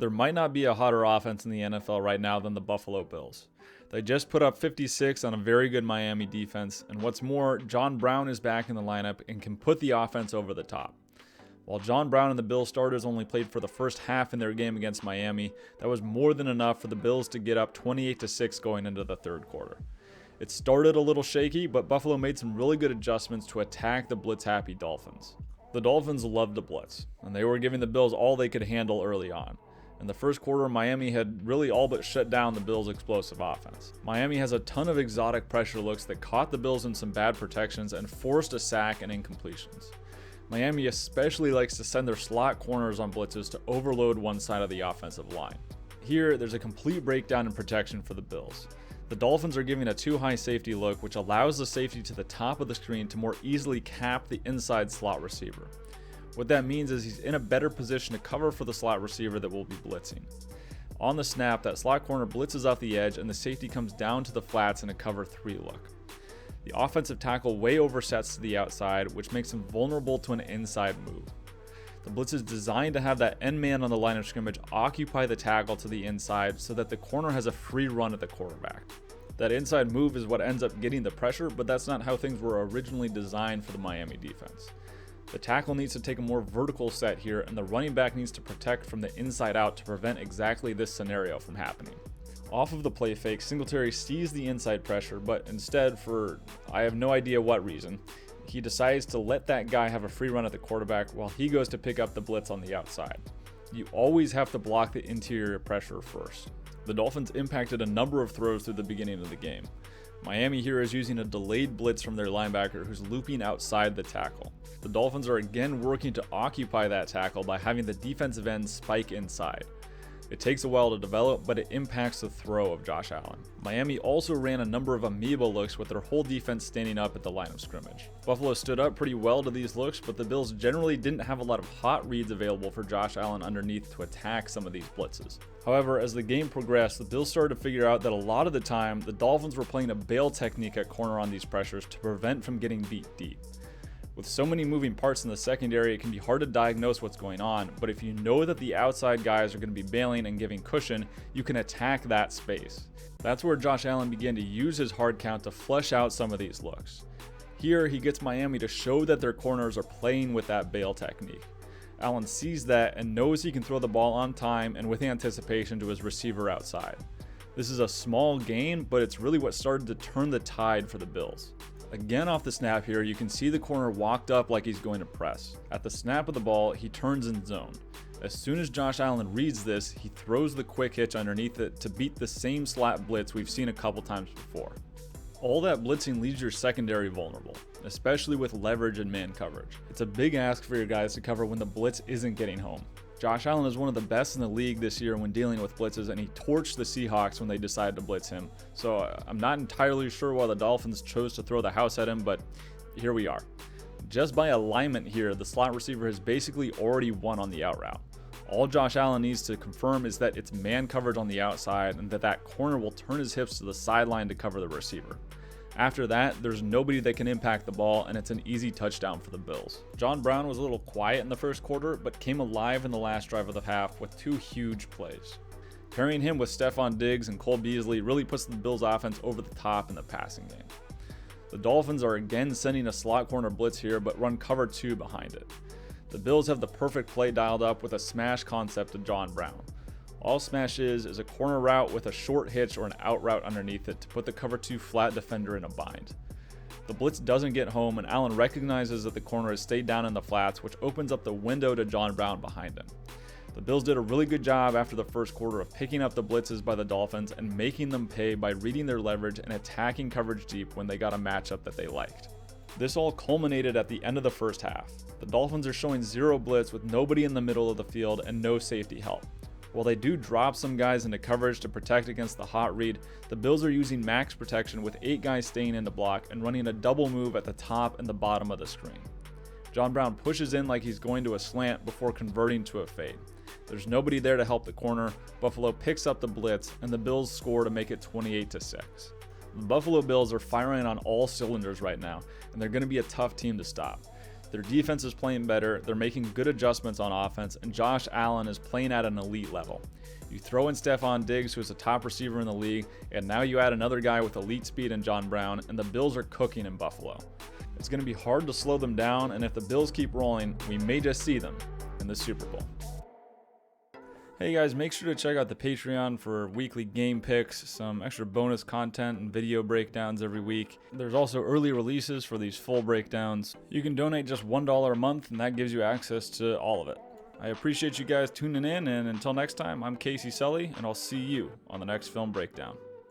There might not be a hotter offense in the NFL right now than the Buffalo Bills. They just put up 56 on a very good Miami defense, and what's more, John Brown is back in the lineup and can put the offense over the top. While John Brown and the Bills starters only played for the first half in their game against Miami, that was more than enough for the Bills to get up 28-6 going into the third quarter. It started a little shaky, but Buffalo made some really good adjustments to attack the blitz-happy Dolphins. The Dolphins loved to blitz, and they were giving the Bills all they could handle early on. In the first quarter, Miami had really all but shut down the Bills' explosive offense. Miami has a ton of exotic pressure looks that caught the Bills in some bad protections and forced a sack and incompletions. Miami especially likes to send their slot corners on blitzes to overload one side of the offensive line. Here, there's a complete breakdown in protection for the Bills. The Dolphins are giving a too-high safety look, which allows the safety to the top of the screen to more easily cap the inside slot receiver. What that means is he's in a better position to cover for the slot receiver that will be blitzing. On the snap, that slot corner blitzes off the edge and the safety comes down to the flats in a cover 3 look. The offensive tackle way oversets to the outside, which makes him vulnerable to an inside move. The blitz is designed to have that end man on the line of scrimmage occupy the tackle to the inside so that the corner has a free run at the quarterback. That inside move is what ends up getting the pressure, but that's not how things were originally designed for the Miami defense. The tackle needs to take a more vertical set here, and the running back needs to protect from the inside out to prevent exactly this scenario from happening. Off of the play fake, Singletary sees the inside pressure, but instead, for I have no idea what reason, he decides to let that guy have a free run at the quarterback while he goes to pick up the blitz on the outside. You always have to block the interior pressure first. The Dolphins impacted a number of throws through the beginning of the game. Miami here is using a delayed blitz from their linebacker who's looping outside the tackle. The Dolphins are again working to occupy that tackle by having the defensive end spike inside. It takes a while to develop, but it impacts the throw of Josh Allen. Miami also ran a number of amoeba looks with their whole defense standing up at the line of scrimmage. Buffalo stood up pretty well to these looks, but the Bills generally didn't have a lot of hot reads available for Josh Allen underneath to attack some of these blitzes. However, as the game progressed, the Bills started to figure out that a lot of the time, the Dolphins were playing a bail technique at corner on these pressures to prevent from getting beat deep. With so many moving parts in the secondary, it can be hard to diagnose what's going on, but if you know that the outside guys are going to be bailing and giving cushion, you can attack that space. That's where Josh Allen began to use his hard count to flesh out some of these looks. Here, he gets Miami to show that their corners are playing with that bail technique. Allen sees that and knows he can throw the ball on time and with anticipation to his receiver outside. This is a small gain, but it's really what started to turn the tide for the Bills. Again off the snap here, you can see the corner walked up like he's going to press. At the snap of the ball, he turns in zone. As soon as Josh Allen reads this, he throws the quick hitch underneath it to beat the same slot blitz we've seen a couple times before. All that blitzing leaves your secondary vulnerable, especially with leverage and man coverage. It's a big ask for your guys to cover when the blitz isn't getting home. Josh Allen is one of the best in the league this year when dealing with blitzes, and he torched the Seahawks when they decided to blitz him. So I'm not entirely sure why the Dolphins chose to throw the house at him, but here we are. Just by alignment here, the slot receiver has basically already won on the out route. All Josh Allen needs to confirm is that it's man coverage on the outside and that corner will turn his hips to the sideline to cover the receiver. After that, there's nobody that can impact the ball, and it's an easy touchdown for the Bills. John Brown was a little quiet in the first quarter, but came alive in the last drive of the half with 2 huge plays. Pairing him with Stefon Diggs and Cole Beasley really puts the Bills' offense over the top in the passing game. The Dolphins are again sending a slot corner blitz here, but run cover 2 behind it. The Bills have the perfect play dialed up with a smash concept to John Brown. All smash is a corner route with a short hitch or an out route underneath it to put the cover 2 flat defender in a bind. The blitz doesn't get home, and Allen recognizes that the corner has stayed down in the flats, which opens up the window to John Brown behind him. The Bills did a really good job after the first quarter of picking up the blitzes by the Dolphins and making them pay by reading their leverage and attacking coverage deep when they got a matchup that they liked. This all culminated at the end of the first half. The Dolphins are showing 0 blitz with nobody in the middle of the field and no safety help. While they do drop some guys into coverage to protect against the hot read, the Bills are using max protection with 8 guys staying in the block and running a double move at the top and the bottom of the screen. John Brown pushes in like he's going to a slant before converting to a fade. There's nobody there to help the corner. Buffalo picks up the blitz, and the Bills score to make it 28-6. The Buffalo Bills are firing on all cylinders right now, and they're going to be a tough team to stop. Their defense is playing better, they're making good adjustments on offense, and Josh Allen is playing at an elite level. You throw in Stefon Diggs, who is a top receiver in the league, and now you add another guy with elite speed in John Brown, and the Bills are cooking in Buffalo. It's going to be hard to slow them down, and if the Bills keep rolling, we may just see them in the Super Bowl. Hey guys, make sure to check out the Patreon for weekly game picks, some extra bonus content and video breakdowns every week. There's also early releases for these full breakdowns. You can donate just $1 a month, and that gives you access to all of it. I appreciate you guys tuning in, and until next time, I'm Casey Sully, and I'll see you on the next film breakdown.